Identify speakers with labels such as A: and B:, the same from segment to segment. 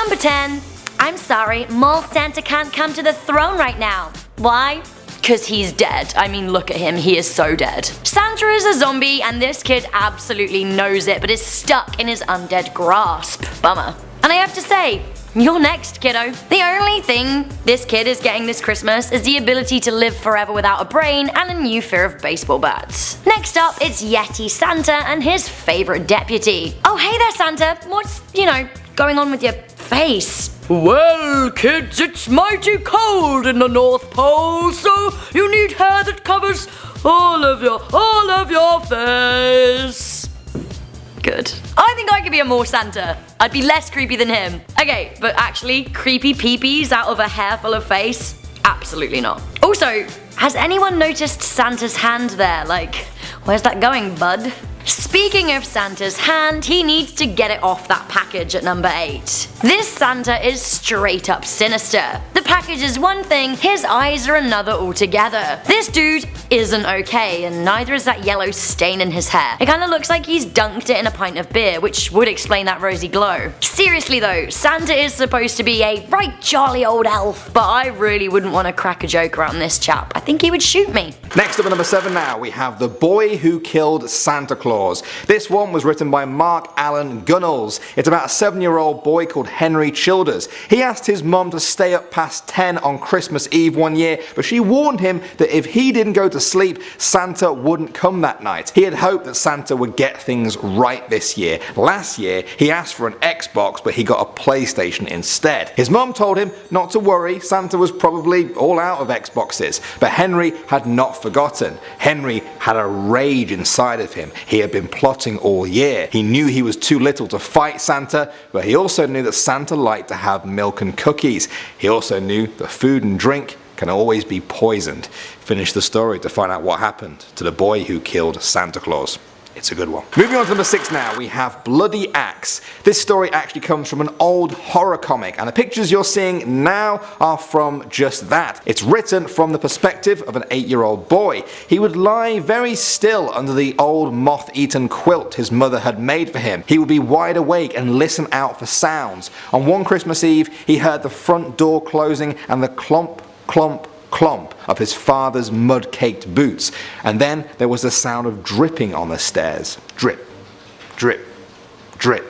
A: Number 10. I'm sorry, Mall Santa can't come to the throne right now. Why? Cause he's dead. I mean, look at him, he is so dead. Santa is a zombie and this kid absolutely knows it, but is stuck in his undead grasp. Bummer. And I have to say, you're next, kiddo. The only thing this kid is getting this Christmas is the ability to live forever without a brain and a new fear of baseball bats. Next up, it's Yeti Santa and his favorite deputy. Oh hey there, Santa. What's, going on with your face?
B: Well, kids, it's mighty cold in the North Pole, so you need hair that covers all of your face.
A: Good. I think I could be a more Santa. I'd be less creepy than him. Okay, but actually, creepy peepees out of a hair full of face? Absolutely not. Also, has anyone noticed Santa's hand there? Like, where's that going, bud? Speaking of Santa's hand, he needs to get it off that package at number 8. This Santa is straight up sinister. The package is one thing, his eyes are another altogether. This dude isn't okay, and neither is that yellow stain in his hair. It kinda looks like he's dunked it in a pint of beer, which would explain that rosy glow. Seriously though, Santa is supposed to be a right jolly old elf, but I really wouldn't want to crack a joke around this chap. I think he would shoot me.
C: Next up at number 7 now, we have The Boy Who Killed Santa Claus. This one was written by Mark Allen Gunnels. It's about a 7-year-old boy called Henry Childers. He asked his mum to stay up past 10 on Christmas Eve one year, but she warned him that if he didn't go to sleep, Santa wouldn't come that night. He had hoped that Santa would get things right this year. Last year, he asked for an Xbox, but he got a PlayStation instead. His mum told him not to worry, Santa was probably all out of Xboxes. But Henry had not forgotten. Henry had a rage inside of him. He had been plotting all year. He knew he was too little to fight Santa, but he also knew that Santa liked to have milk and cookies. He also knew that food and drink can always be poisoned. Finish the story to find out what happened to the boy who killed Santa Claus. It's a good one. Moving on to number 6 now, we have Bloody Axe. This story actually comes from an old horror comic, and the pictures you're seeing now are from just that. It's written from the perspective of an 8-year-old boy. He would lie very still under the old moth-eaten quilt his mother had made for him. He would be wide awake and listen out for sounds. On one Christmas Eve, he heard the front door closing and the clomp, clomp, clomp of his father's mud-caked boots, and then there was the sound of dripping on the stairs. Drip, drip, drip.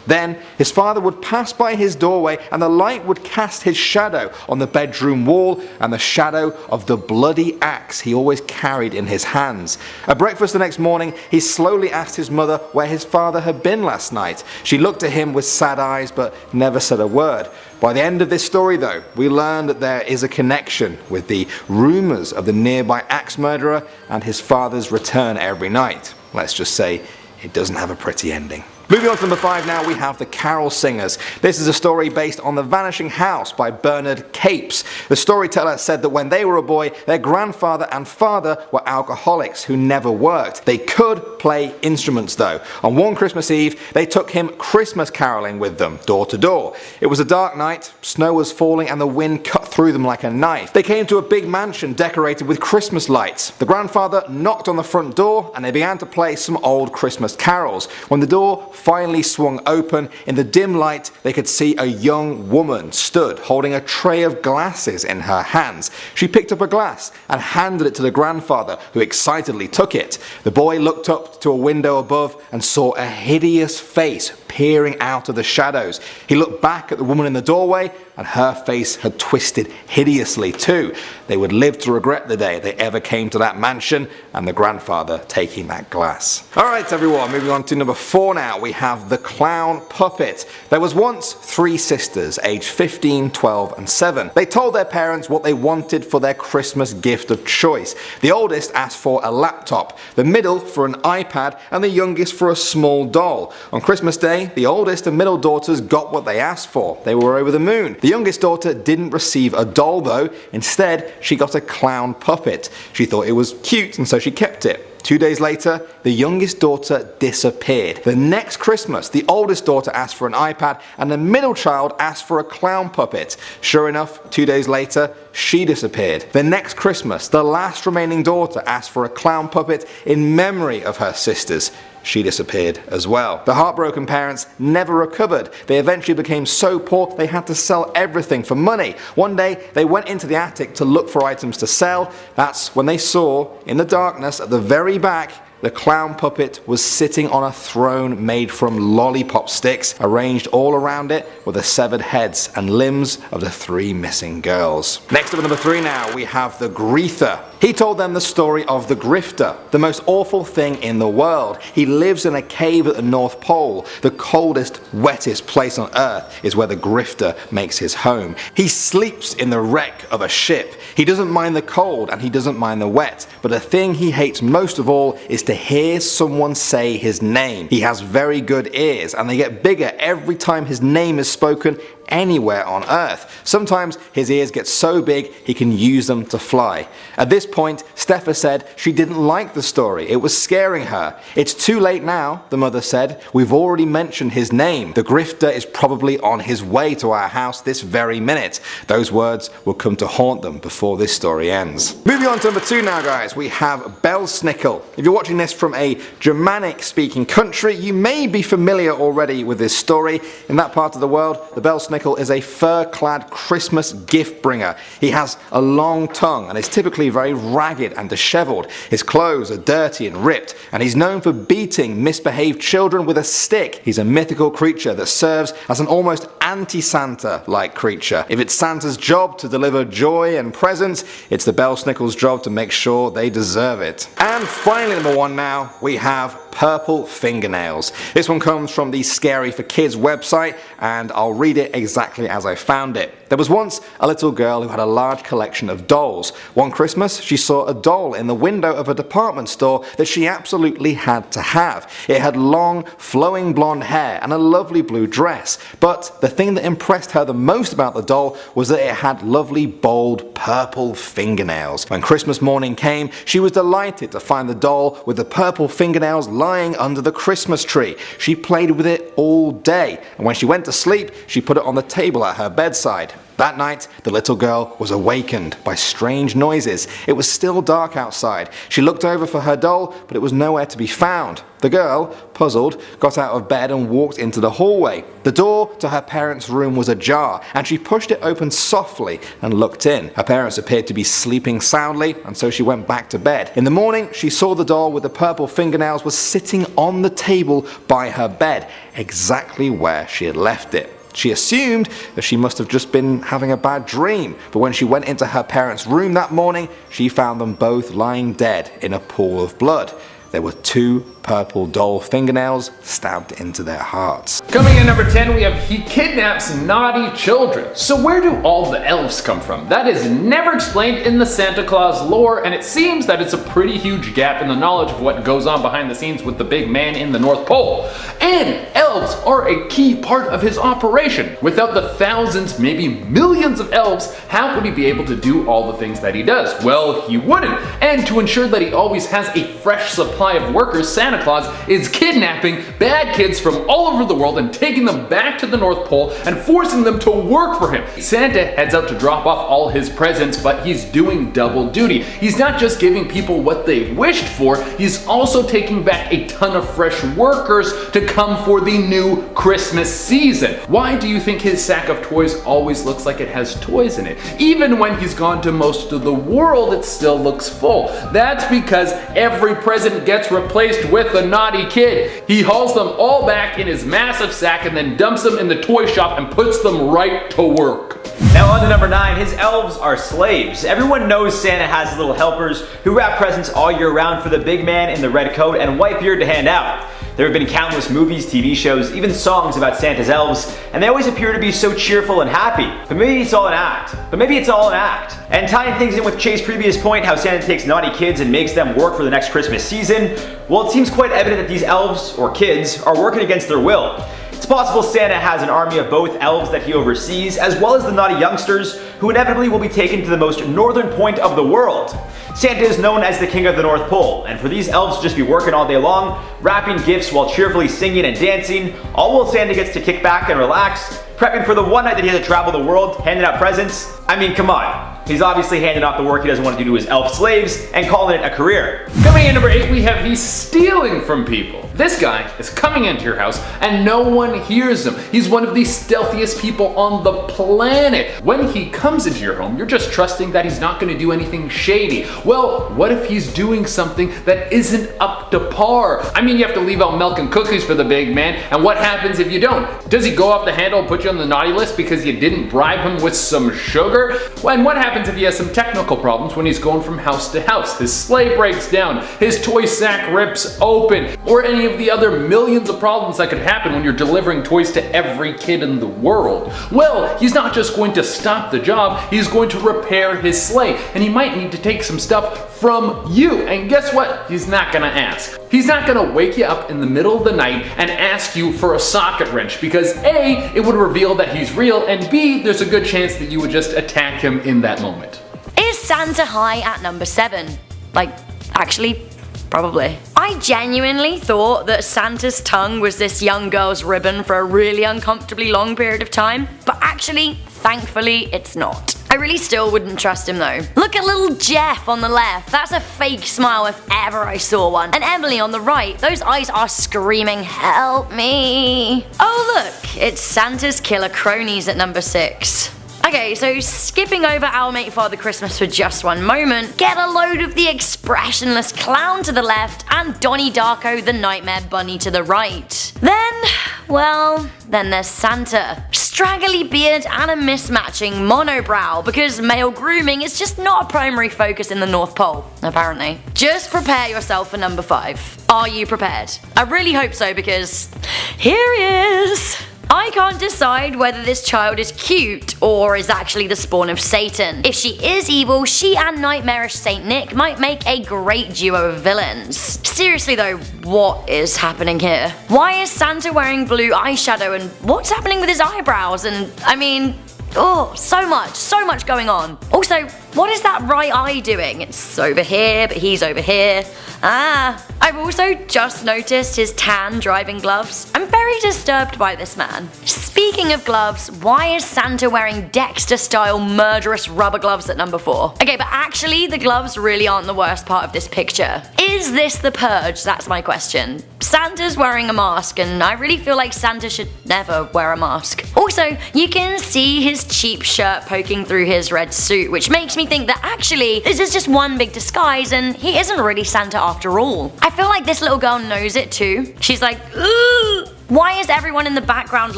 C: Then his father would pass by his doorway and the light would cast his shadow on the bedroom wall and the shadow of the bloody axe he always carried in his hands. At breakfast the next morning, he slowly asked his mother where his father had been last night. She looked at him with sad eyes but never said a word. By the end of this story though, we learn that there is a connection with the rumours of the nearby axe murderer and his father's return every night. Let's just say it doesn't have a pretty ending. Moving on to number 5 now, we have The Carol Singers. This is a story based on The Vanishing House by Bernard Capes. The storyteller said that when they were a boy, their grandfather and father were alcoholics who never worked. They could play instruments though. On one Christmas Eve, they took him Christmas caroling with them, door to door. It was a dark night, snow was falling and the wind cut through them like a knife. They came to a big mansion decorated with Christmas lights. The grandfather knocked on the front door and they began to play some old Christmas carols. When the door finally swung open, in the dim light they could see a young woman stood holding a tray of glasses in her hands. She picked up a glass and handed it to the grandfather, who excitedly took it. The boy looked up to a window above and saw a hideous face peering out of the shadows. He looked back at the woman in the doorway and her face had twisted hideously too. They would live to regret the day they ever came to that mansion and the grandfather taking that glass. Alright everyone, moving on to number 4 now, we have The Clown Puppet. There was once 3 sisters, aged 15, 12 and 7. They told their parents what they wanted for their Christmas gift of choice. The oldest asked for a laptop, the middle for an iPad and the youngest for a small doll. On Christmas Day, the oldest and middle daughters got what they asked for. They were over the moon. The youngest daughter didn't receive a doll though. Instead, she got a clown puppet. She thought it was cute and so she kept it. 2 days later, the youngest daughter disappeared. The next Christmas, the oldest daughter asked for an iPad and the middle child asked for a clown puppet. Sure enough, 2 days later, she disappeared. The next Christmas, the last remaining daughter asked for a clown puppet in memory of her sisters. she disappeared as well. The heartbroken parents never recovered. They eventually became so poor they had to sell everything for money. One day they went into the attic to look for items to sell. That's when they saw, in the darkness at the very back, the clown puppet was sitting on a throne made from lollipop sticks. Arranged all around it were the severed heads and limbs of the 3 missing girls. Next up at number 3 now, we have the Griefer. He told them the story of the Grifter, the most awful thing in the world. He lives in a cave at the North Pole. The coldest, wettest place on Earth is where the Grifter makes his home. He sleeps in the wreck of a ship. He doesn't mind the cold and he doesn't mind the wet, but the thing he hates most of all is to hear someone say his name. He has very good ears and they get bigger every time his name is spoken anywhere on Earth. Sometimes his ears get so big he can use them to fly. At this point, Steffa said she didn't like the story. It was scaring her. It's too late now, the mother said. We've already mentioned his name. The Grifter is probably on his way to our house this very minute. Those words will come to haunt them before this story ends. Moving on to number 2 now, guys, we have Belsnickel. If you're watching this from a Germanic speaking country, you may be familiar already with this story. In that part of the world, the Belsnickel is a fur-clad Christmas gift bringer. He has a long tongue and is typically very ragged and disheveled. His clothes are dirty and ripped, and he's known for beating misbehaved children with a stick. He's a mythical creature that serves as an almost anti-Santa-like creature. If it's Santa's job to deliver joy and presents, it's the Belsnickel's job to make sure they deserve it. And finally, number 1 now, we have Purple Fingernails. This one comes from the Scary for Kids website, and I'll read it exactly as I found it. There was once a little girl who had a large collection of dolls. One Christmas, she saw a doll in the window of a department store that she absolutely had to have. It had long, flowing blonde hair and a lovely blue dress. But the thing that impressed her the most about the doll was that it had lovely, bold, purple fingernails. When Christmas morning came, she was delighted to find the doll with the purple fingernails lying under the Christmas tree. She played with it all day, and when she went to sleep, she put it on the table at her bedside. That night, the little girl was awakened by strange noises. It was still dark outside. She looked over for her doll, but it was nowhere to be found. The girl, puzzled, got out of bed and walked into the hallway. The door to her parents' room was ajar, and she pushed it open softly and looked in. Her parents appeared to be sleeping soundly, and so she went back to bed. In the morning, she saw the doll with the purple fingernails was sitting on the table by her bed, exactly where she had left it. She assumed that she must have just been having a bad dream, but when she went into her parents' room that morning, she found them both lying dead in a pool of blood. There were 2 purple doll fingernails stabbed into their hearts.
D: Coming in number 10, we have he kidnaps naughty children. So where do all the elves come from? That is never explained in the Santa Claus lore, and it seems that it's a pretty huge gap in the knowledge of what goes on behind the scenes with the big man in the North Pole. And elves are a key part of his operation. Without the thousands, maybe millions of elves, how would he be able to do all the things that he does? Well, he wouldn't. And to ensure that he always has a fresh supply of workers, Santa Claus is kidnapping bad kids from all over the world and taking them back to the North Pole and forcing them to work for him. Santa heads out to drop off all his presents, but he's doing double duty. He's not just giving people what they wished for, he's also taking back a ton of fresh workers to come for the new Christmas season. Why do you think his sack of toys always looks like it has toys in it? Even when he's gone to most of the world, it still looks full. That's because every present gets replaced with a naughty kid. He hauls them all back in his massive sack and then dumps them in the toy shop and puts them right to work.
E: Now on to number 9, his elves are slaves. Everyone knows Santa has little helpers who wrap presents all year round for the big man in the red coat and white beard to hand out. There have been countless movies, TV shows, even songs about Santa's elves, and they always appear to be so cheerful and happy. But maybe it's all an act. And tying things in with Chase's previous point, how Santa takes naughty kids and makes them work for the next Christmas season, well, it seems quite evident that these elves, or kids, are working against their will. It's possible Santa has an army of both elves that he oversees, as well as the naughty youngsters, who inevitably will be taken to the most northern point of the world. Santa is known as the King of the North Pole, and for these elves to just be working all day long, wrapping gifts while cheerfully singing and dancing, all while Santa gets to kick back and relax, prepping for the one night that he has to travel the world, handing out presents. I mean, come on. He's obviously handing off the work he doesn't want to do to his elf slaves and calling it a career.
D: Coming in number 8, we have he's stealing from people. This guy is coming into your house and no one hears him. He's one of the stealthiest people on the planet. When he comes into your home, you're just trusting that he's not going to do anything shady. Well, what if he's doing something that isn't up to par? I mean, you have to leave out milk and cookies for the big man, and what happens if you don't? Does he go off the handle and put you on the naughty list because you didn't bribe him with some sugar? And what happens if he has some technical problems when he's going from house to house? His sleigh breaks down, his toy sack rips open, or any of the other millions of problems that could happen when you're delivering toys to every kid in the world. Well, he's not just going to stop the job, he's going to repair his sleigh, and he might need to take some stuff from you. And guess what? He's not gonna ask. He's not gonna wake you up in the middle of the night and ask you for a socket wrench because A, it would reveal that he's real, and B, there's a good chance that you would just attack him in that moment.
A: Is Santa high at number 7? Like, actually, probably. I genuinely thought that Santa's tongue was this young girl's ribbon for a really uncomfortably long period of time, but actually, thankfully, it's not. I really still wouldn't trust him though. Look at little Jeff on the left, that's a fake smile if ever I saw one. And Emily on the right, those eyes are screaming, help me. Oh look, it's Santa's killer cronies at number 6. Okay, so skipping over Our Mate Father Christmas for just one moment, get a load of the expressionless clown to the left and Donnie Darko the Nightmare Bunny to the right. Then there's Santa. Straggly beard and a mismatching monobrow because male grooming is just not a primary focus in the North Pole, apparently. Just prepare yourself for number 5. Are you prepared? I really hope so because here he is. I can't decide whether this child is cute or is actually the spawn of Satan. If she is evil, she and nightmarish Saint Nick might make a great duo of villains. Seriously though, what is happening here? Why is Santa wearing blue eyeshadow and what's happening with his eyebrows? And I mean, oh, so much going on. Also, what is that right eye doing? It's over here, but he's over here. I've also just noticed his tan driving gloves. I'm very disturbed by this man. Speaking of gloves, why is Santa wearing Dexter-style murderous rubber gloves at number 4? Okay, but actually the gloves really aren't the worst part of this picture. Is this the purge? That's my question. Santa's wearing a mask and I really feel like Santa should never wear a mask. Also, you can see his cheap shirt poking through his red suit, which makes me think that actually this is just one big disguise and he isn't really Santa after all. I feel like this little girl knows it too. She's like, ugh. Why is everyone in the background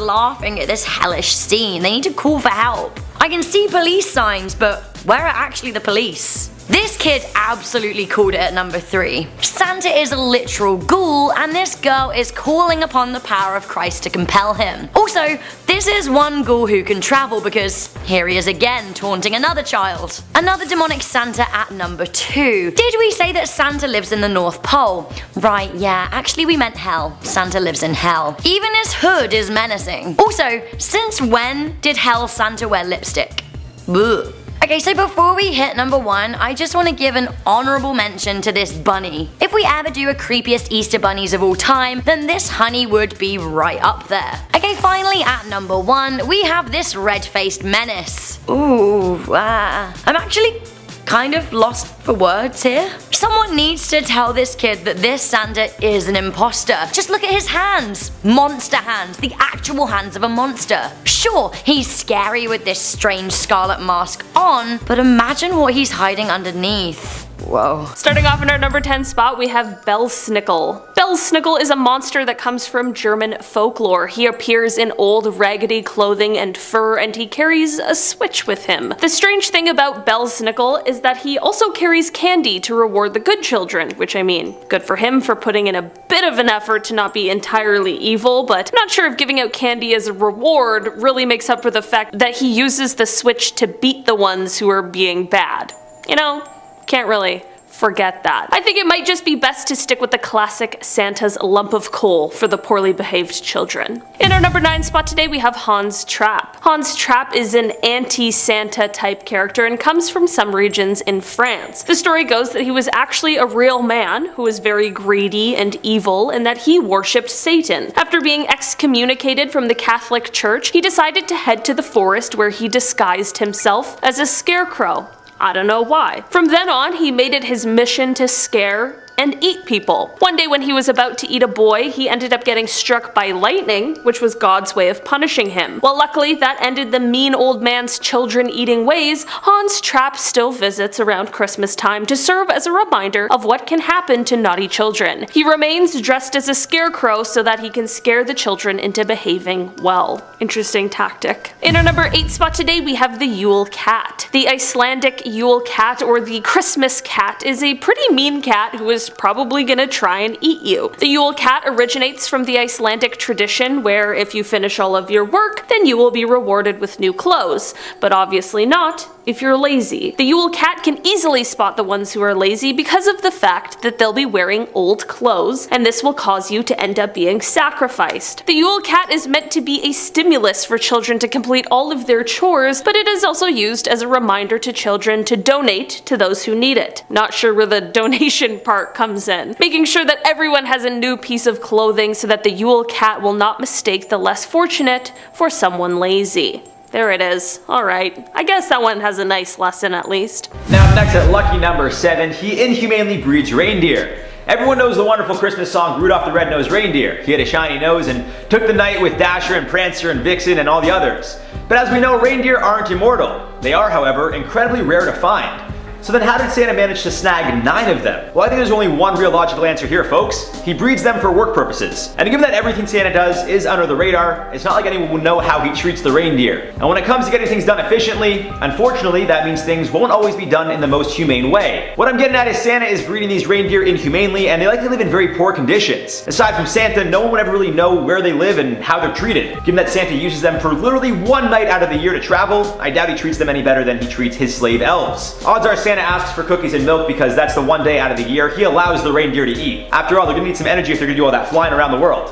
A: laughing at this hellish scene? They need to call for help. I can see police signs, but where are actually the police? This kid absolutely called it at number 3. Santa is a literal ghoul and this girl is calling upon the power of Christ to compel him. Also, this is one ghoul who can travel because here he is again taunting another child. Another demonic Santa at number 2. Did we say that Santa lives in the North Pole? Right, yeah, actually we meant hell. Santa lives in hell. Even his hood is menacing. Also, since when did Hell Santa wear lipstick? Ugh. Okay, so before we hit number 1, I just want to give an honorable mention to this bunny. If we ever do a creepiest Easter bunnies of all time, then this honey would be right up there. Okay, finally at number 1, we have this red-faced menace. Ooh, I'm actually kind of lost for words here. Someone needs to tell this kid that this Santa is an imposter. Just look at his hands. Monster hands. The actual hands of a monster. Sure, he's scary with this strange scarlet mask on, but imagine what he's hiding underneath. Whoa.
F: Starting off in our number 10 spot, we have Belsnickel. Belsnickel is a monster that comes from German folklore. He appears in old raggedy clothing and fur, and he carries a switch with him. The strange thing about Belsnickel is that he also carries candy to reward the good children, which I mean, good for him for putting in a bit of an effort to not be entirely evil, but I'm not sure if giving out candy as a reward really makes up for the fact that he uses the switch to beat the ones who are being bad. You know? Can't really forget that. I think it might just be best to stick with the classic Santa's lump of coal for the poorly behaved children. In our number 9 spot today we have Hans Trapp. Hans Trapp is an anti-Santa type character and comes from some regions in France. The story goes that he was actually a real man who was very greedy and evil and that he worshipped Satan. After being excommunicated from the Catholic Church, he decided to head to the forest where he disguised himself as a scarecrow. I don't know why. From then on, he made it his mission to scare and eat people. One day when he was about to eat a boy, he ended up getting struck by lightning, which was God's way of punishing him. Well, luckily that ended the mean old man's children-eating ways. Hans Trapp still visits around Christmas time to serve as a reminder of what can happen to naughty children. He remains dressed as a scarecrow so that he can scare the children into behaving well. Interesting tactic. In our number 8 spot today, we have the Yule cat. The Icelandic Yule cat, or the Christmas cat, is a pretty mean cat who is probably gonna try and eat you. The Yule cat originates from the Icelandic tradition where if you finish all of your work, then you will be rewarded with new clothes, but obviously not if you're lazy. The Yule cat can easily spot the ones who are lazy because of the fact that they'll be wearing old clothes, and this will cause you to end up being sacrificed. The Yule cat is meant to be a stimulus for children to complete all of their chores, but it is also used as a reminder to children to donate to those who need it. Not sure where the donation part comes in. Making sure that everyone has a new piece of clothing so that the Yule cat will not mistake the less fortunate for someone lazy. There it is. Alright, I guess that one has a nice lesson at least.
E: Now up next at lucky number 7, he inhumanely breeds reindeer. Everyone knows the wonderful Christmas song Rudolph the Red-Nosed Reindeer. He had a shiny nose and took the night with Dasher and Prancer and Vixen and all the others. But as we know, reindeer aren't immortal. They are, however, incredibly rare to find. So then how did Santa manage to snag 9 of them? Well, I think there's only one real logical answer here, folks. He breeds them for work purposes. And given that everything Santa does is under the radar, it's not like anyone will know how he treats the reindeer. And when it comes to getting things done efficiently, unfortunately, that means things won't always be done in the most humane way. What I'm getting at is Santa is breeding these reindeer inhumanely, and they likely live in very poor conditions. Aside from Santa, no one would ever really know where they live and how they're treated. Given that Santa uses them for literally one night out of the year to travel, I doubt he treats them any better than he treats his slave elves. Odds are Santa asks for cookies and milk because that's the one day out of the year he allows the reindeer to eat. After all, they're gonna need some energy if they're gonna do all that flying around the world.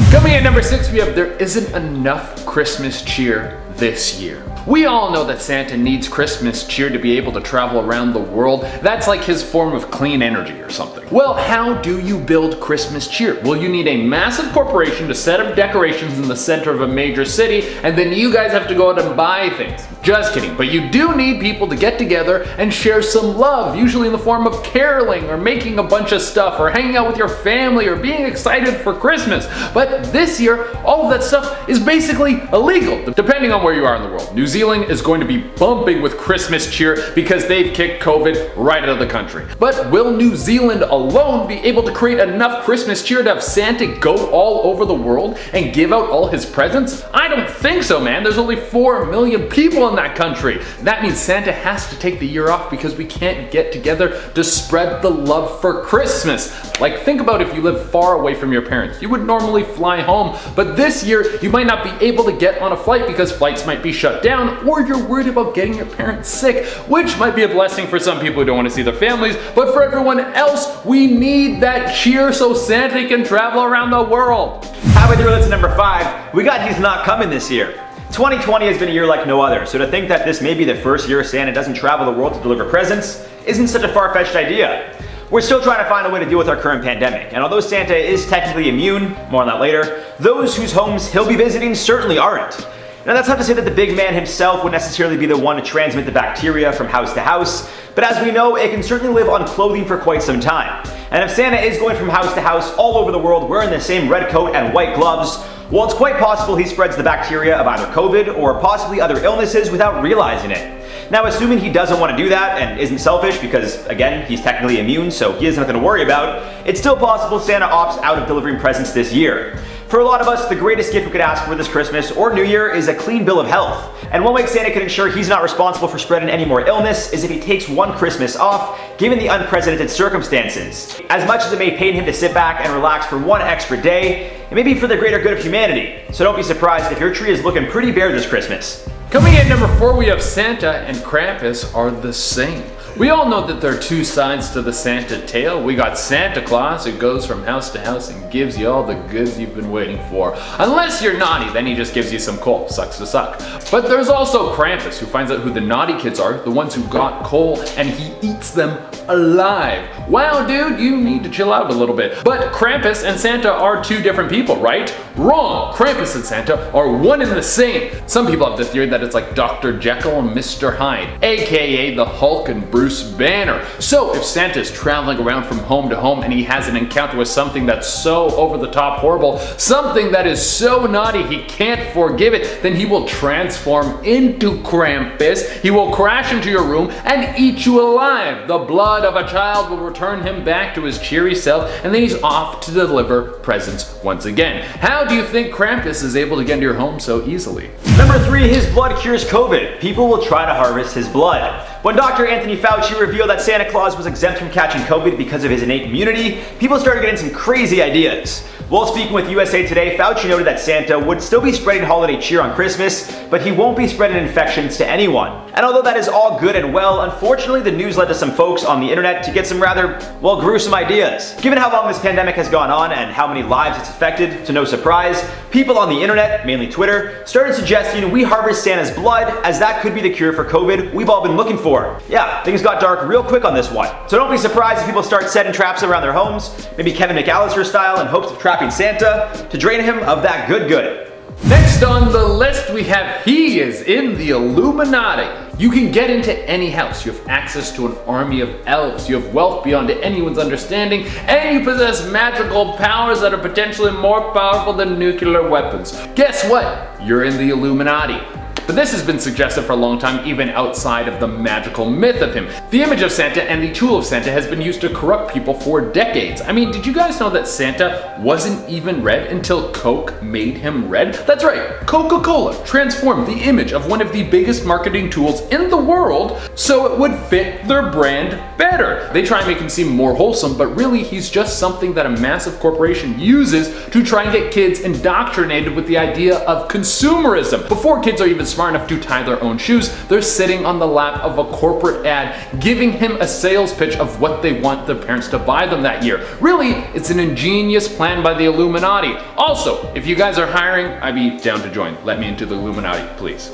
D: Coming in number 6, we have There Isn't Enough Christmas Cheer This Year. We all know that Santa needs Christmas cheer to be able to travel around the world. That's like his form of clean energy or something. Well, how do you build Christmas cheer? Well, you need a massive corporation to set up decorations in the center of a major city, and then you guys have to go out and buy things. Just kidding, but you do need people to get together and share some love, usually in the form of caroling or making a bunch of stuff or hanging out with your family or being excited for Christmas. But this year, all of that stuff is basically illegal, depending on where you are in the world. New Zealand is going to be bumping with Christmas cheer because they've kicked COVID right out of the country. But will New Zealand alone be able to create enough Christmas cheer to have Santa go all over the world and give out all his presents? I don't think so, man. There's only 4 million people in that country. That means Santa has to take the year off because we can't get together to spread the love for Christmas. Like, think about if you live far away from your parents. You would normally fly home, but this year you might not be able to get on a flight because flights might be shut down, or you're worried about getting your parents sick, which might be a blessing for some people who don't want to see their families, but for everyone else, we need that cheer so Santa can travel around the world.
E: Halfway through, that's number 5. We got He's Not Coming this year. 2020 has been a year like no other, so to think that this may be the first year Santa doesn't travel the world to deliver presents isn't such a far-fetched idea. We're still trying to find a way to deal with our current pandemic, and although Santa is technically immune, more on that later, those whose homes he'll be visiting certainly aren't. Now that's not to say that the big man himself would necessarily be the one to transmit the bacteria from house to house, but as we know, it can certainly live on clothing for quite some time. And if Santa is going from house to house all over the world wearing the same red coat and white gloves, well, it's quite possible he spreads the bacteria of either COVID or possibly other illnesses without realizing it. Now, assuming he doesn't want to do that and isn't selfish because, again, he's technically immune, so he has nothing to worry about, it's still possible Santa opts out of delivering presents this year. For a lot of us, the greatest gift we could ask for this Christmas or New Year is a clean bill of health. And one way Santa can ensure he's not responsible for spreading any more illness is if he takes one Christmas off, given the unprecedented circumstances. As much as it may pain him to sit back and relax for one extra day, it may be for the greater good of humanity. So don't be surprised if your tree is looking pretty bare this Christmas.
D: Coming in number 4, we have Santa and Krampus are the same. We all know that there are two sides to the Santa tale. We got Santa Claus, who goes from house to house and gives you all the goods you've been waiting for. Unless you're naughty, then he just gives you some coal. Sucks to suck. But there's also Krampus, who finds out who the naughty kids are, the ones who got coal, and he eats them alive. Wow, dude, you need to chill out a little bit. But Krampus and Santa are two different people, right? Wrong! Krampus and Santa are one and the same. Some people have the theory that it's like Dr. Jekyll and Mr. Hyde, aka the Hulk and Bruce Banner. So if Santa's traveling around from home to home and he has an encounter with something that's so over the top horrible, something that is so naughty he can't forgive it, then he will transform into Krampus, he will crash into your room and eat you alive. The blood of a child will return him back to his cheery self, and then he's off to deliver presents once again. How do you think Krampus is able to get into your home so easily?
E: Number 3, his blood cures COVID. People will try to harvest his blood. When Dr. Anthony Fauci revealed that Santa Claus was exempt from catching COVID because of his innate immunity, people started getting some crazy ideas. While speaking with USA Today, Fauci noted that Santa would still be spreading holiday cheer on Christmas, but he won't be spreading infections to anyone. And although that is all good and well, unfortunately the news led to some folks on the internet to get some rather, well, gruesome ideas. Given how long this pandemic has gone on and how many lives it's affected, to no surprise, people on the internet, mainly Twitter, started suggesting we harvest Santa's blood, as that could be the cure for COVID we've all been looking for. Yeah, things got dark real quick on this one. So don't be surprised if people start setting traps around their homes, maybe Kevin McAllister style, in hopes of trapping Santa to drain him of that good.
D: Next on the list we have he is in the Illuminati. You can get into any house, you have access to an army of elves, you have wealth beyond anyone's understanding, and you possess magical powers that are potentially more powerful than nuclear weapons. Guess what? You're in the Illuminati. But this has been suggested for a long time, even outside of the magical myth of him. The image of Santa and the tool of Santa has been used to corrupt people for decades. I mean, did you guys know that Santa wasn't even red until Coke made him red? That's right, Coca-Cola transformed the image of one of the biggest marketing tools in the world so it would fit their brand better. They try and make him seem more wholesome, but really he's just something that a massive corporation uses to try and get kids indoctrinated with the idea of consumerism. Before kids are even smart enough to tie their own shoes, they're sitting on the lap of a corporate ad giving him a sales pitch of what they want their parents to buy them that year. Really, it's an ingenious plan by the Illuminati. Also, if you guys are hiring, I'd be down to join. Let me into the Illuminati, please.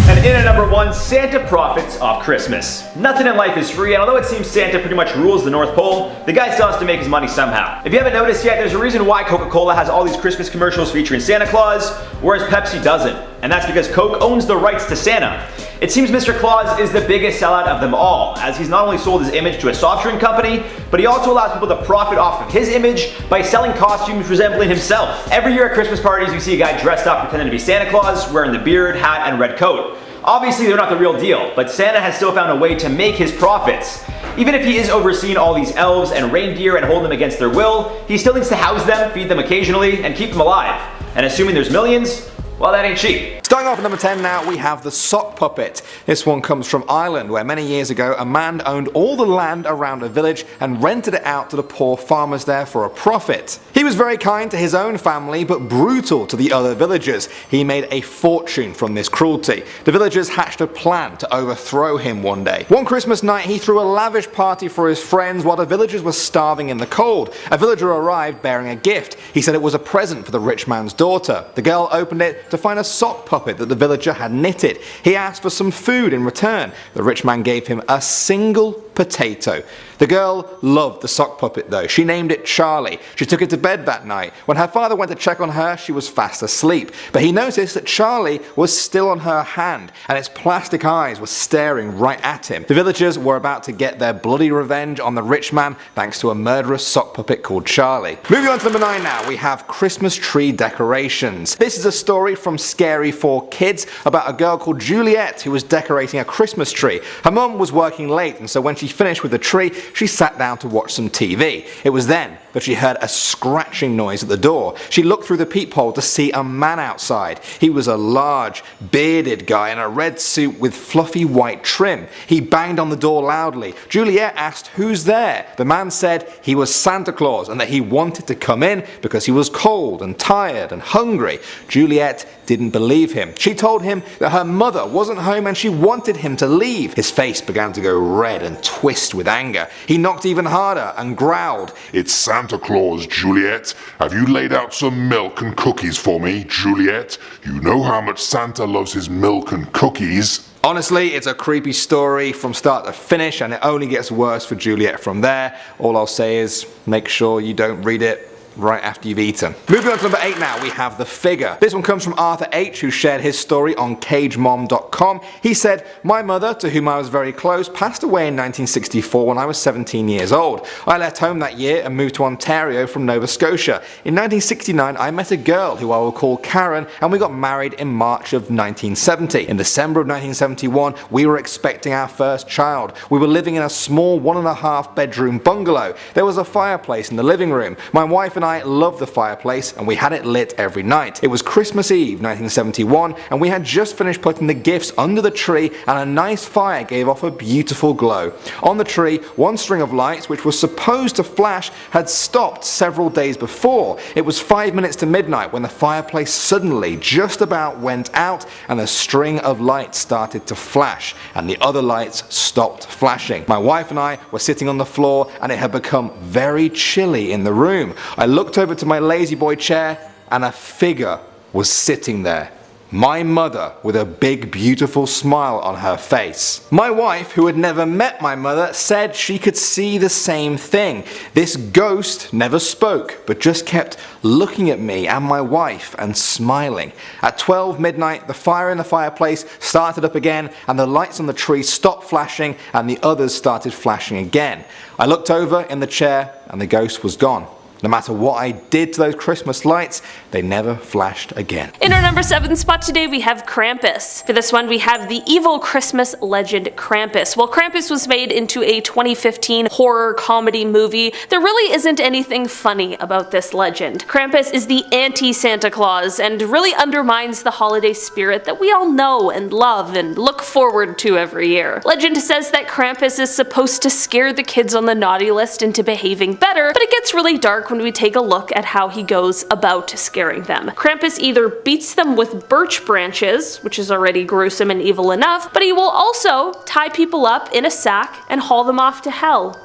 E: And in at number 1, Santa profits off Christmas. Nothing in life is free, and although it seems Santa pretty much rules the North Pole, the guy still has to make his money somehow. If you haven't noticed yet, there's a reason why Coca-Cola has all these Christmas commercials featuring Santa Claus, whereas Pepsi doesn't. And that's because Coke owns the rights to Santa. It seems Mr. Claus is the biggest sellout of them all, as he's not only sold his image to a soft drink company, but he also allows people to profit off of his image by selling costumes resembling himself. Every year at Christmas parties, you see a guy dressed up pretending to be Santa Claus, wearing the beard, hat, and red coat. Obviously, they're not the real deal, but Santa has still found a way to make his profits. Even if he is overseeing all these elves and reindeer and holding them against their will, he still needs to house them, feed them occasionally, and keep them alive. And assuming there's millions, well, that ain't cheap.
C: Starting off at number 10 now, we have the sock puppet. This one comes from Ireland, where many years ago a man owned all the land around a village and rented it out to the poor farmers there for a profit. He was very kind to his own family, but brutal to the other villagers. He made a fortune from this cruelty. The villagers hatched a plan to overthrow him one day. One Christmas night, he threw a lavish party for his friends while the villagers were starving in the cold. A villager arrived bearing a gift. He said it was a present for the rich man's daughter. The girl opened it to find a sock puppet that the villager had knitted. He asked for some food in return. The rich man gave him a single potato. The girl loved the sock puppet though. She named it Charlie. She took it to bed that night. When her father went to check on her, she was fast asleep. But he noticed that Charlie was still on her hand, and its plastic eyes were staring right at him. The villagers were about to get their bloody revenge on the rich man thanks to a murderous sock puppet called Charlie. Moving on to number 9 now, we have Christmas tree decorations. This is a story from Scary for Kids about a girl called Juliet who was decorating a Christmas tree. Her mum was working late, and so when she finished with the tree, she sat down to watch some TV. It was then but she heard a scratching noise at the door. She looked through the peephole to see a man outside. He was a large, bearded guy in a red suit with fluffy white trim. He banged on the door loudly. Juliet asked, "Who's there?" The man said he was Santa Claus and that he wanted to come in because he was cold and tired and hungry. Juliet didn't believe him. She told him that her mother wasn't home and she wanted him to leave. His face began to go red and twist with anger. He knocked even harder and growled,
G: "It's Santa Claus, Juliet. Have you laid out some milk and cookies for me, Juliet? You know how much Santa loves his milk and cookies."
C: Honestly, it's a creepy story from start to finish, and it only gets worse for Juliet from there. All I'll say is make sure you don't read it right after you've eaten. Moving on to number 8 now, we have The Figure. This one comes from Arthur H, who shared his story on cagemom.com. He said, "My mother, to whom I was very close, passed away in 1964 when I was 17 years old. I left home that year and moved to Ontario from Nova Scotia. In 1969, I met a girl who I will call Karen, and we got married in March of 1970. In December of 1971, we were expecting our first child. We were living in a small 1.5 bedroom bungalow. There was a fireplace in the living room. My wife and I loved the fireplace, and we had it lit every night. It was Christmas Eve 1971, and we had just finished putting the gifts under the tree, and a nice fire gave off a beautiful glow. On the tree, one string of lights, which was supposed to flash, had stopped several days before. It was 5 minutes to midnight when the fireplace suddenly just about went out, and the string of lights started to flash, and the other lights stopped flashing. My wife and I were sitting on the floor, and it had become very chilly in the room. I looked over to my lazy boy chair, and a figure was sitting there. My mother, with a big beautiful smile on her face. My wife, who had never met my mother, said she could see the same thing. This ghost never spoke, but just kept looking at me and my wife and smiling. At 12 midnight, the fire in the fireplace started up again, and the lights on the tree stopped flashing, and the others started flashing again. I looked over in the chair, and the ghost was gone. No matter what I did to those Christmas lights, they never flashed again.
F: In our number 7 spot today, we have Krampus. For this one, we have the evil Christmas legend Krampus. While Krampus was made into a 2015 horror comedy movie, there really isn't anything funny about this legend. Krampus is the anti-Santa Claus and really undermines the holiday spirit that we all know and love and look forward to every year. Legend says that Krampus is supposed to scare the kids on the naughty list into behaving better, but it gets really dark when we take a look at how he goes about scaring them. Krampus either beats them with birch branches, which is already gruesome and evil enough, but he will also tie people up in a sack and haul them off to hell.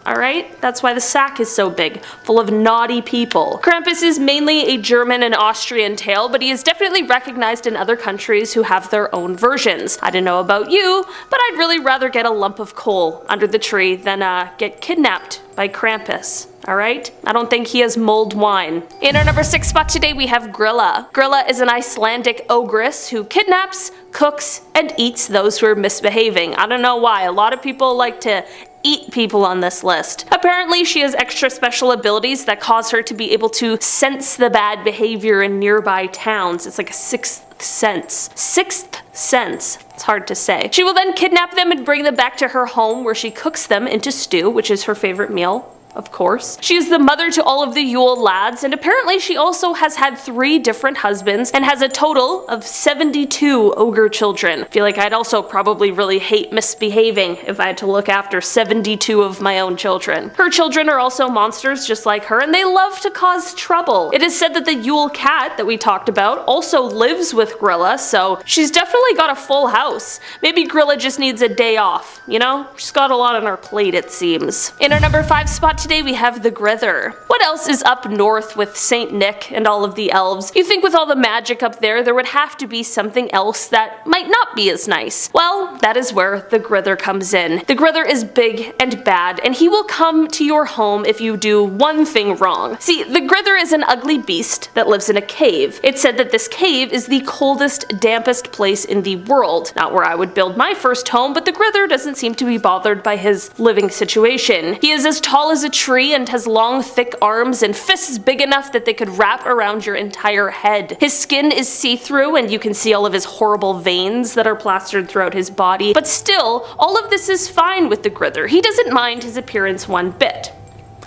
F: Alright? That's why the sack is so big, full of naughty people. Krampus is mainly a German and Austrian tale, but he is definitely recognized in other countries who have their own versions. I don't know about you, but I'd really rather get a lump of coal under the tree than get kidnapped by Krampus. Alright? I don't think he has mulled wine. In our number 6 spot today, we have Grilla. Grilla is an Icelandic ogress who kidnaps, cooks, and eats those who are misbehaving. I don't know why. A lot of people like to eat people on this list. Apparently, she has extra special abilities that cause her to be able to sense the bad behavior in nearby towns. It's like a sixth sense. Sixth sense. It's hard to say. She will then kidnap them and bring them back to her home, where she cooks them into stew, which is her favorite meal. Of course. She is the mother to all of the Yule lads, and apparently she also has had 3 different husbands and has a total of 72 ogre children. I feel like I'd also probably really hate misbehaving if I had to look after 72 of my own children. Her children are also monsters just like her, and they love to cause trouble. It is said that the Yule cat that we talked about also lives with Grilla, so she's definitely got a full house. Maybe Grilla just needs a day off, you know? She's got a lot on her plate, it seems. In our number 5 spot today, we have the Grither. What else is up north with Saint Nick and all of the elves? You think with all the magic up there would have to be something else that might not be as nice. Well, that is where the Grither comes in. The Grither is big and bad, and he will come to your home if you do one thing wrong. See, the Grither is an ugly beast that lives in a cave. It's said that this cave is the coldest, dampest place in the world. Not where I would build my first home, but the Grither doesn't seem to be bothered by his living situation. He is as tall as a tree and has long, thick arms and fists big enough that they could wrap around your entire head. His skin is see-through, and you can see all of his horrible veins that are plastered throughout his body, but still, all of this is fine with the Grither. He doesn't mind his appearance one bit.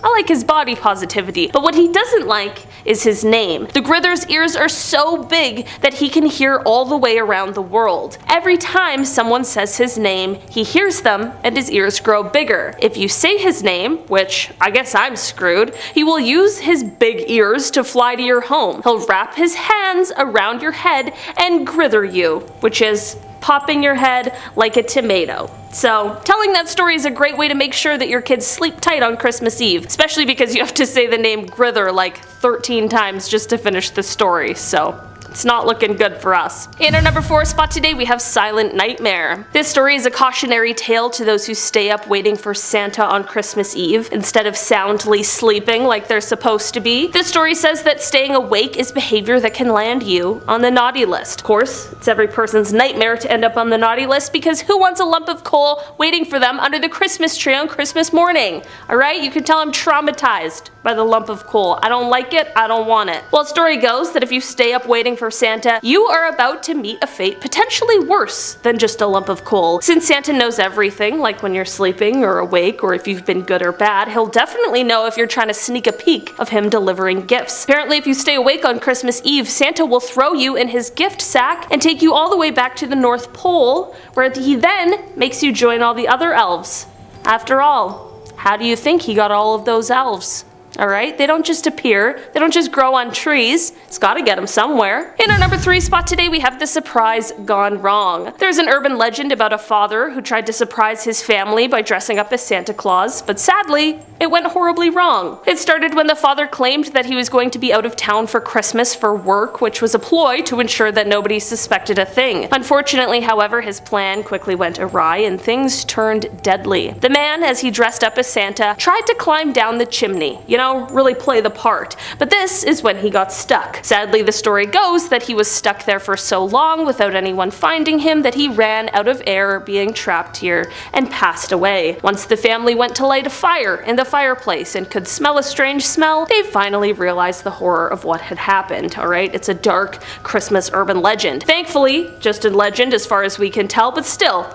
F: I like his body positivity, but what he doesn't like is his name. The Grither's ears are so big that he can hear all the way around the world. Every time someone says his name, he hears them and his ears grow bigger. If you say his name, which I guess I'm screwed, he will use his big ears to fly to your home. He'll wrap his hands around your head and grither you, which is popping your head like a tomato. So, telling that story is a great way to make sure that your kids sleep tight on Christmas Eve, especially because you have to say the name Grither like 13 times just to finish the story, so it's not looking good for us. In our number 4 spot today, we have Silent Nightmare. This story is a cautionary tale to those who stay up waiting for Santa on Christmas Eve instead of soundly sleeping like they're supposed to be. This story says that staying awake is behavior that can land you on the naughty list. Of course, it's every person's nightmare to end up on the naughty list because who wants a lump of coal waiting for them under the Christmas tree on Christmas morning? Alright, you can tell I'm traumatized by the lump of coal. I don't like it, I don't want it. Well, the story goes that if you stay up waiting for Santa, you are about to meet a fate potentially worse than just a lump of coal. Since Santa knows everything, like when you're sleeping or awake or if you've been good or bad, he'll definitely know if you're trying to sneak a peek of him delivering gifts. Apparently, if you stay awake on Christmas Eve, Santa will throw you in his gift sack and take you all the way back to the North Pole, where he then makes you join all the other elves. After all, how do you think he got all of those elves? Alright, they don't just appear, they don't just grow on trees, it's gotta get them somewhere. In our number 3 spot today, we have the surprise gone wrong. There's an urban legend about a father who tried to surprise his family by dressing up as Santa Claus, but sadly, it went horribly wrong. It started when the father claimed that he was going to be out of town for Christmas for work, which was a ploy to ensure that nobody suspected a thing. Unfortunately, however, his plan quickly went awry and things turned deadly. The man, as he dressed up as Santa, tried to climb down the chimney, really play the part. But this is when he got stuck. Sadly, the story goes that he was stuck there for so long without anyone finding him that he ran out of air being trapped here and passed away. Once the family went to light a fire in the fireplace and could smell a strange smell, they finally realized the horror of what had happened. Alright, it's a dark Christmas urban legend. Thankfully, just a legend as far as we can tell, but still,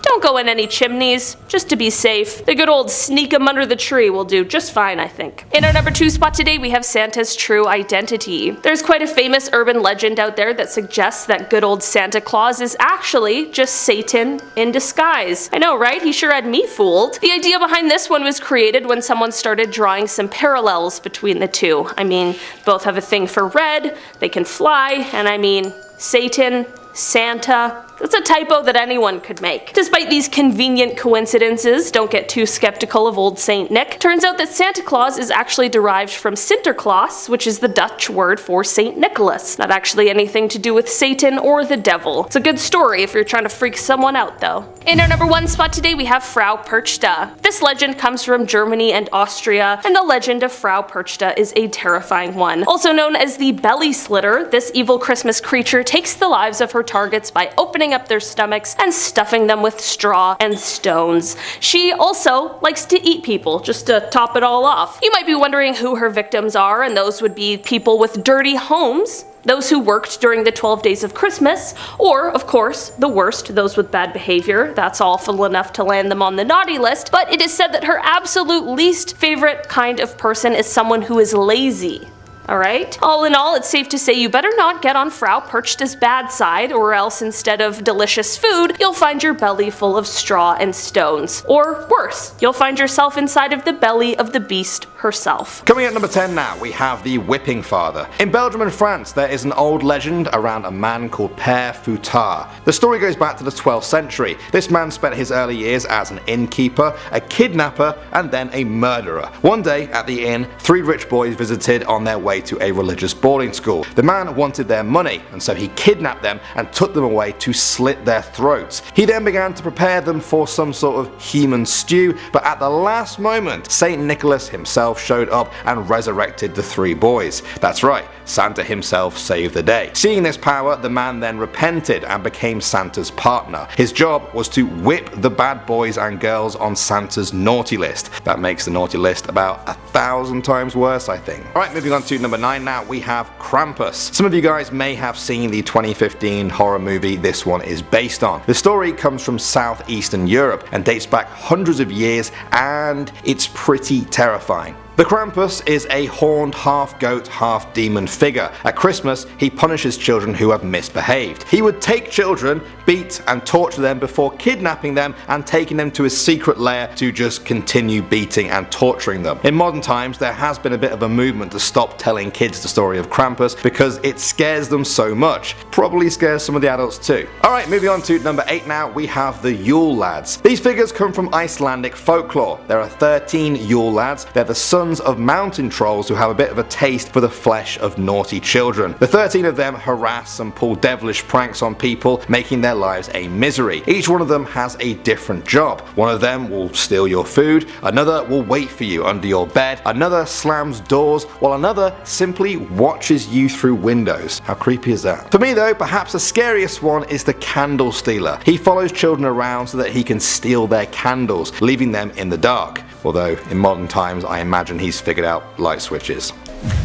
F: don't go in any chimneys, just to be safe. The good old sneak 'em under the tree will do just fine, I think. In our number 2 spot today, we have Santa's true identity. There's quite a famous urban legend out there that suggests that good old Santa Claus is actually just Satan in disguise. I know, right? He sure had me fooled. The idea behind this one was created when someone started drawing some parallels between the two. I mean, both have a thing for red, they can fly, and I mean, Satan, Santa, that's a typo that anyone could make. Despite these convenient coincidences, don't get too skeptical of old Saint Nick. Turns out that Santa Claus is actually derived from Sinterklaas, which is the Dutch word for Saint Nicholas. Not actually anything to do with Satan or the devil. It's a good story if you're trying to freak someone out though. In our number 1 spot today, we have Frau Perchta. This legend comes from Germany and Austria, and the legend of Frau Perchta is a terrifying one. Also known as the belly slitter, this evil Christmas creature takes the lives of her targets by opening up their stomachs and stuffing them with straw and stones. She also likes to eat people, just to top it all off. You might be wondering who her victims are, and those would be people with dirty homes, those who worked during the 12 days of Christmas, or, of course, the worst, those with bad behavior. That's awful enough to land them on the naughty list, but it is said that her absolute least favorite kind of person is someone who is lazy. Alright? All in all, it's safe to say you better not get on Frau Perchta's bad side, or else instead of delicious food, you'll find your belly full of straw and stones. Or worse, you'll find yourself inside of the belly of the beast herself.
C: Coming at number 10 now, we have the Whipping Father. In Belgium and France, there is an old legend around a man called Père Foutard. The story goes back to the 12th century. This man spent his early years as an innkeeper, a kidnapper, and then a murderer. One day, at the inn, 3 rich boys visited on their way to a religious boarding school. The man wanted their money, and so he kidnapped them and took them away to slit their throats. He then began to prepare them for some sort of human stew, but at the last moment, Saint Nicholas himself showed up and resurrected the 3 boys. That's right, Santa himself saved the day. Seeing this power, the man then repented and became Santa's partner. His job was to whip the bad boys and girls on Santa's naughty list. That makes the naughty list about 1,000 times worse, I think. Alright, moving on to number 9 now, we have Krampus. Some of you guys may have seen the 2015 horror movie this one is based on. The story comes from southeastern Europe and dates back hundreds of years, and it's pretty terrifying. The Krampus is a horned half-goat, half-demon figure. At Christmas, he punishes children who have misbehaved. He would take children, beat and torture them before kidnapping them and taking them to his secret lair to just continue beating and torturing them. In modern times, there has been a bit of a movement to stop telling kids the story of Krampus because it scares them so much. Probably scares some of the adults too. Alright, moving on to number 8 now, we have the Yule Lads. These figures come from Icelandic folklore. There are 13 Yule Lads. They're the sons of mountain trolls who have a bit of a taste for the flesh of naughty children. The 13 of them harass and pull devilish pranks on people, making their lives a misery. Each one of them has a different job. One of them will steal your food, another will wait for you under your bed, another slams doors, while another simply watches you through windows. How creepy is that? For me though, perhaps the scariest one is the candle stealer. He follows children around so that he can steal their candles, leaving them in the dark. Although in modern times I imagine he's figured out light switches.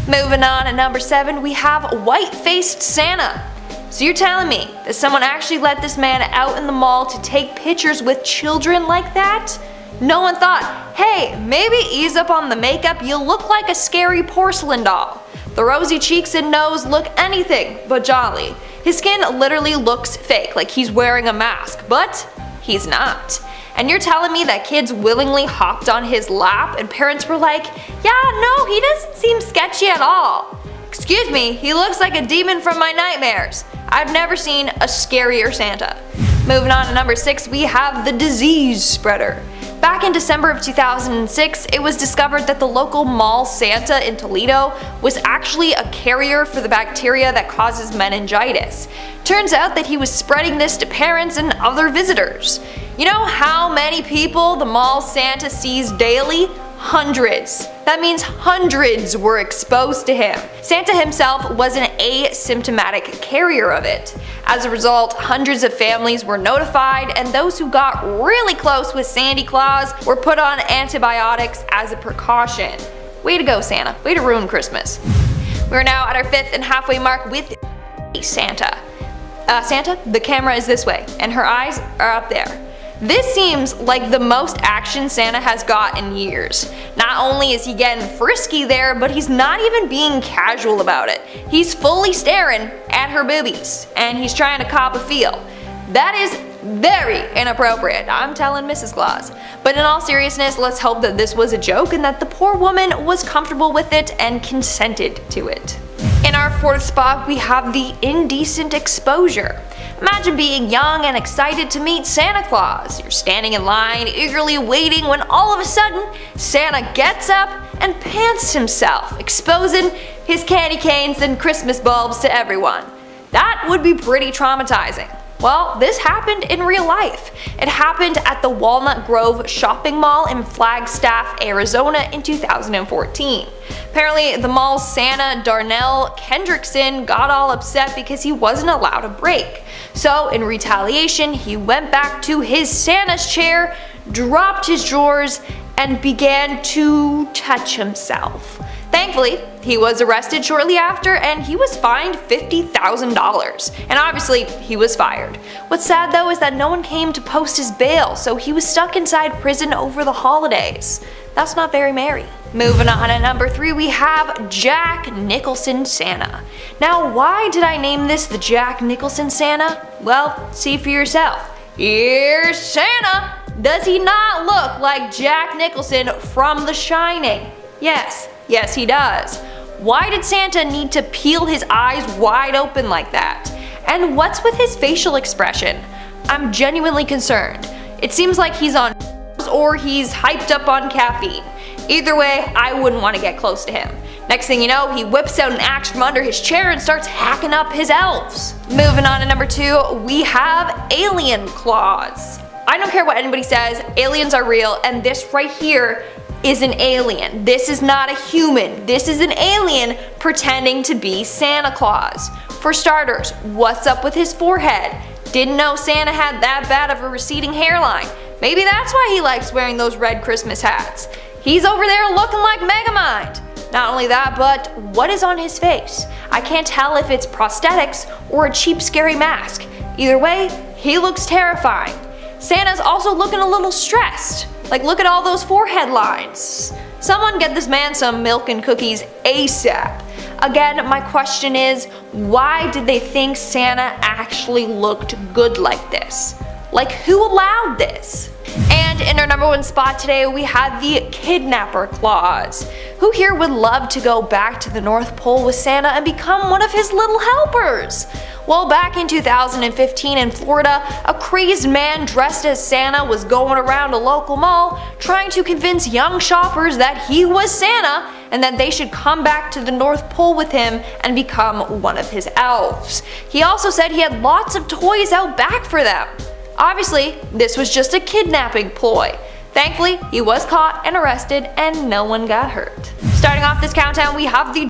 H: Moving on at number 7, we have White-Faced Santa. So you're telling me that someone actually let this man out in the mall to take pictures with children like that? No one thought, hey, maybe ease up on the makeup, you look like a scary porcelain doll. The rosy cheeks and nose look anything but jolly. His skin literally looks fake, like he's wearing a mask, but he's not. And you're telling me that kids willingly hopped on his lap and parents were like, yeah, no, he doesn't seem sketchy at all. Excuse me, he looks like a demon from my nightmares. I've never seen a scarier Santa. Moving on to number 6, we have the disease spreader. Back in December of 2006, it was discovered that the local mall Santa in Toledo was actually a carrier for the bacteria that causes meningitis. Turns out that he was spreading this to parents and other visitors. You know how many people the mall Santa sees daily? Hundreds. That means hundreds were exposed to him. Santa himself was an asymptomatic carrier of it. As a result, hundreds of families were notified, and those who got really close with Santa Claus were put on antibiotics as a precaution. Way to go, Santa. Way to ruin Christmas. We're now at our 5th and halfway mark with Santa. Santa, the camera is this way, and her eyes are up there. This seems like the most action Santa has got in years. Not only is he getting frisky there, but he's not even being casual about it. He's fully staring at her boobies, and he's trying to cop a feel. That is very inappropriate, I'm telling Mrs. Claus. But in all seriousness, let's hope that this was a joke and that the poor woman was comfortable with it and consented to it. In our 4th spot, we have the indecent exposure. Imagine being young and excited to meet Santa Claus. You're standing in line, eagerly waiting, when all of a sudden, Santa gets up and pants himself, exposing his candy canes and Christmas bulbs to everyone. That would be pretty traumatizing. Well, this happened in real life. It happened at the Walnut Grove shopping mall in Flagstaff, Arizona in 2014. Apparently, the mall's Santa Darnell Kendrickson got all upset because he wasn't allowed a break. So, in retaliation, he went back to his Santa's chair, dropped his drawers, and began to touch himself. Thankfully, he was arrested shortly after and he was fined $50,000. And obviously, he was fired. What's sad though is that no one came to post his bail, so he was stuck inside prison over the holidays. That's not very merry. Moving on at number 3, we have Jack Nicholson Santa. Now, why did I name this the Jack Nicholson Santa? Well, see for yourself. Here's Santa! Does he not look like Jack Nicholson from The Shining? Yes, he does. Why did Santa need to peel his eyes wide open like that? And what's with his facial expression? I'm genuinely concerned. It seems like he's on or he's hyped up on caffeine. Either way, I wouldn't want to get close to him. Next thing you know, he whips out an axe from under his chair and starts hacking up his elves. Moving on to number 2, we have Alien Claus. I don't care what anybody says, aliens are real, and this right here is an alien. This is not a human. This is an alien pretending to be Santa Claus. For starters, what's up with his forehead? Didn't know Santa had that bad of a receding hairline. Maybe that's why he likes wearing those red Christmas hats. He's over there looking like Megamind. Not only that, but what is on his face? I can't tell if it's prosthetics or a cheap scary mask. Either way, he looks terrifying. Santa's also looking a little stressed. Like, look at all those forehead lines. Someone get this man some milk and cookies ASAP. Again, my question is, why did they think Santa actually looked good like this? Like, who allowed this? And in our number 1 spot today, we have the Kidnapper Claus. Who here would love to go back to the North Pole with Santa and become one of his little helpers? Well, back in 2015 in Florida, a crazed man dressed as Santa was going around a local mall trying to convince young shoppers that he was Santa and that they should come back to the North Pole with him and become one of his elves. He also said he had lots of toys out back for them. Obviously, this was just a kidnapping ploy. Thankfully, he was caught and arrested and no one got hurt. Starting off this countdown, we have the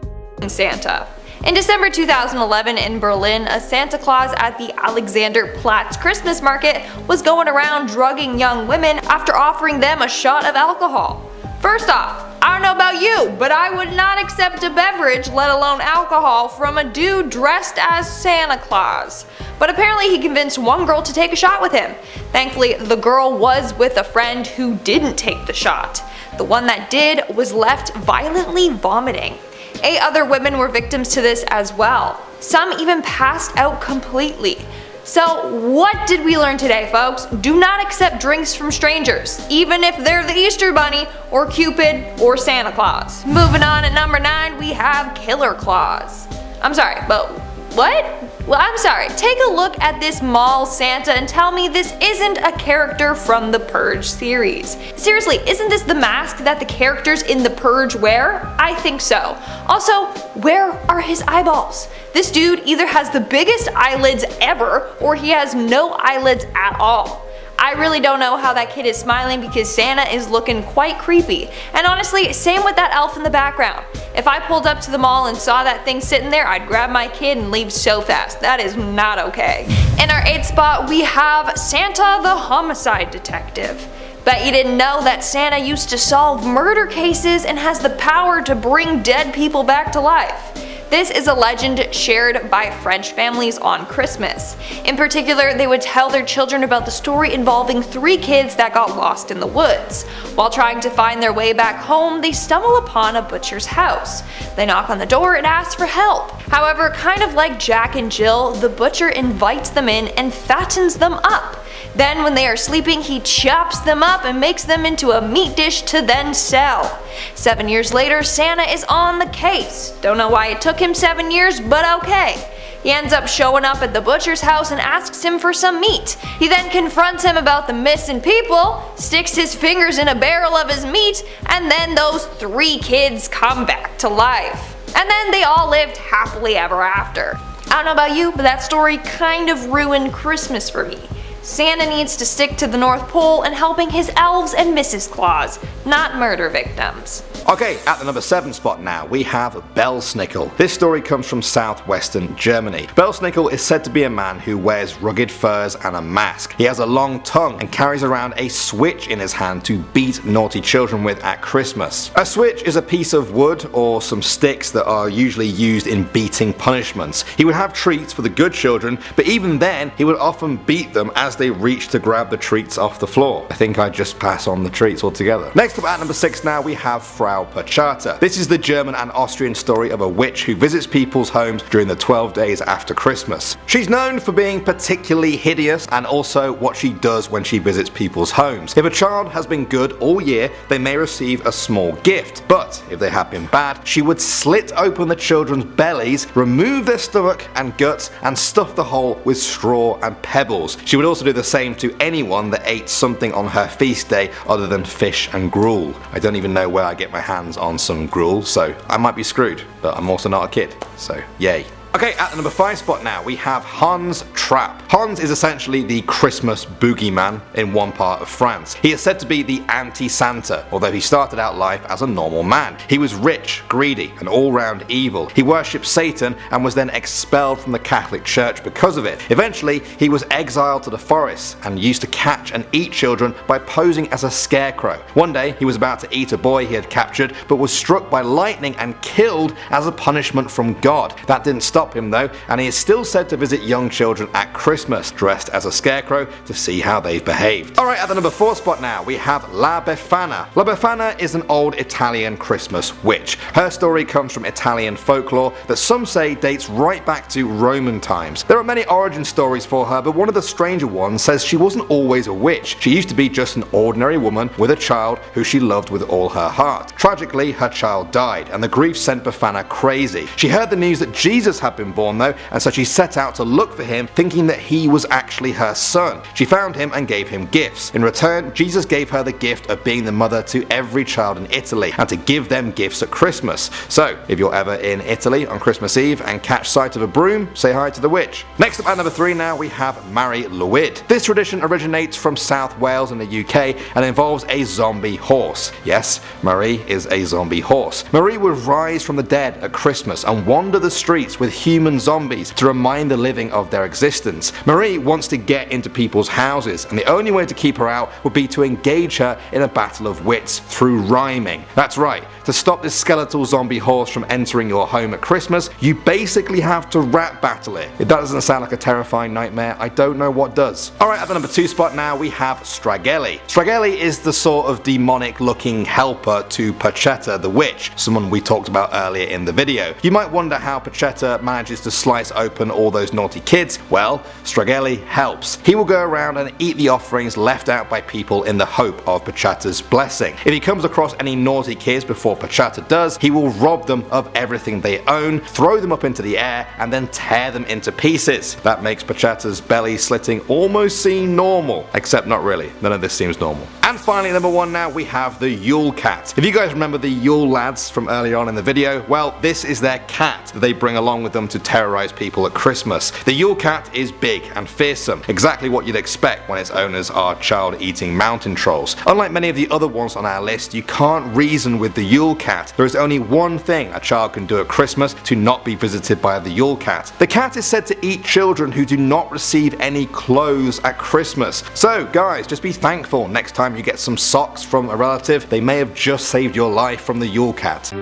H: Santa. In December 2011 in Berlin, a Santa Claus at the Alexanderplatz Christmas market was going around drugging young women after offering them a shot of alcohol. First off, I don't know about you, but I would not accept a beverage, let alone alcohol, from a dude dressed as Santa Claus. But apparently he convinced one girl to take a shot with him. Thankfully, the girl was with a friend who didn't take the shot. The one that did was left violently vomiting. 8 other women were victims to this as well. Some even passed out completely. So what did we learn today, folks? Do not accept drinks from strangers, even if they're the Easter Bunny or Cupid or Santa Claus. Moving on at number 9, we have Killer Claus. I'm sorry, but what? Well, I'm sorry. Take a look at this mall Santa and tell me this isn't a character from the Purge series. Seriously, isn't this the mask that the characters in the Purge wear? I think so. Also, where are his eyeballs? This dude either has the biggest eyelids ever or he has no eyelids at all. I really don't know how that kid is smiling because Santa is looking quite creepy. And honestly, same with that elf in the background. If I pulled up to the mall and saw that thing sitting there, I'd grab my kid and leave so fast. That is not okay. In our 8th spot, we have Santa the Homicide Detective. Bet you didn't know that Santa used to solve murder cases and has the power to bring dead people back to life. This is a legend shared by French families on Christmas. In particular, they would tell their children about the story involving 3 kids that got lost in the woods. While trying to find their way back home, they stumble upon a butcher's house. They knock on the door and ask for help. However, kind of like Jack and Jill, the butcher invites them in and fattens them up. Then when they are sleeping, he chops them up and makes them into a meat dish to then sell. 7 years later, Santa is on the case. Don't know why it took him 7 years, but okay. He ends up showing up at the butcher's house and asks him for some meat. He then confronts him about the missing people, sticks his fingers in a barrel of his meat, and then those 3 kids come back to life. And then they all lived happily ever after. I don't know about you, but that story kind of ruined Christmas for me. Santa needs to stick to the North Pole and helping his elves and Mrs. Claus, not murder victims.
C: Okay, at the number 7 spot now, we have Belsnickel. This story comes from southwestern Germany. Belsnickel is said to be a man who wears rugged furs and a mask. He has a long tongue and carries around a switch in his hand to beat naughty children with at Christmas. A switch is a piece of wood or some sticks that are usually used in beating punishments. He would have treats for the good children, but even then, he would often beat them as they reached to grab the treats off the floor. I think I'd just pass on the treats altogether. Next up at number 6 now, we have Frau Pachata. This is the German and Austrian story of a witch who visits people's homes during the 12 days after Christmas. She's known for being particularly hideous and also what she does when she visits people's homes. If a child has been good all year, they may receive a small gift, but if they have been bad, she would slit open the children's bellies, remove their stomach and guts, and stuff the hole with straw and pebbles. She would also do the same to anyone that ate something on her feast day other than fish and gruel. I don't even know where I get my hands on some gruel, so I might be screwed, but I'm also not a kid, so yay. Okay, at the number 5 spot now, we have Hans Trapp. Hans is essentially the Christmas boogeyman in one part of France. He is said to be the anti-Santa, although he started out life as a normal man. He was rich, greedy, and all-round evil. He worshipped Satan and was then expelled from the Catholic Church because of it. Eventually, he was exiled to the forests and used to catch and eat children by posing as a scarecrow. One day, he was about to eat a boy he had captured, but was struck by lightning and killed as a punishment from God. That didn't stop stop him though, and he is still said to visit young children at Christmas, dressed as a scarecrow to see how they've behaved. Alright, at the number 4 spot now, we have La Befana. La Befana is an old Italian Christmas witch. Her story comes from Italian folklore that some say dates right back to Roman times. There are many origin stories for her, but one of the stranger ones says she wasn't always a witch. She used to be just an ordinary woman with a child who she loved with all her heart. Tragically, her child died, and the grief sent Befana crazy. She heard the news that Jesus had been born though, and so she set out to look for him, thinking that he was actually her son. She found him and gave him gifts. In return, Jesus gave her the gift of being the mother to every child in Italy, and to give them gifts at Christmas. So, if you're ever in Italy on Christmas Eve and catch sight of a broom, say hi to the witch. Next up at number 3 now, we have Mari Lwyd. This tradition originates from South Wales in the UK and involves a zombie horse. Yes, Marie is a zombie horse. Marie would rise from the dead at Christmas and wander the streets with human zombies to remind the living of their existence. Marie wants to get into people's houses, and the only way to keep her out would be to engage her in a battle of wits through rhyming. That's right, to stop this skeletal zombie horse from entering your home at Christmas, you basically have to rap battle it. If that doesn't sound like a terrifying nightmare, I don't know what does. Alright, at the number 2 spot now, we have Stragelli. Stragelli is the sort of demonic looking helper to Pachetta the witch, someone we talked about earlier in the video. You might wonder how Pachetta manages to slice open all those naughty kids. Well, Stragelli helps. He will go around and eat the offerings left out by people in the hope of Pachetta's blessing. If he comes across any naughty kids before Pachetta does, he will rob them of everything they own, throw them up into the air, and then tear them into pieces. That makes Pachetta's belly slitting almost seem normal, except not really. None of this seems normal. And finally, number 1 now, we have the Yule Cat. If you guys remember the Yule lads from earlier on in the video, well, this is their cat that they bring along with them to terrorize people at Christmas. The Yule Cat is big and fearsome, exactly what you'd expect when its owners are child-eating mountain trolls. Unlike many of the other ones on our list, you can't reason with the Yule Cat. There is only one thing a child can do at Christmas to not be visited by the Yule Cat. The cat is said to eat children who do not receive any clothes at Christmas. So guys, just be thankful next time you get some socks from a relative. They may have just saved your life from the Yule Cat.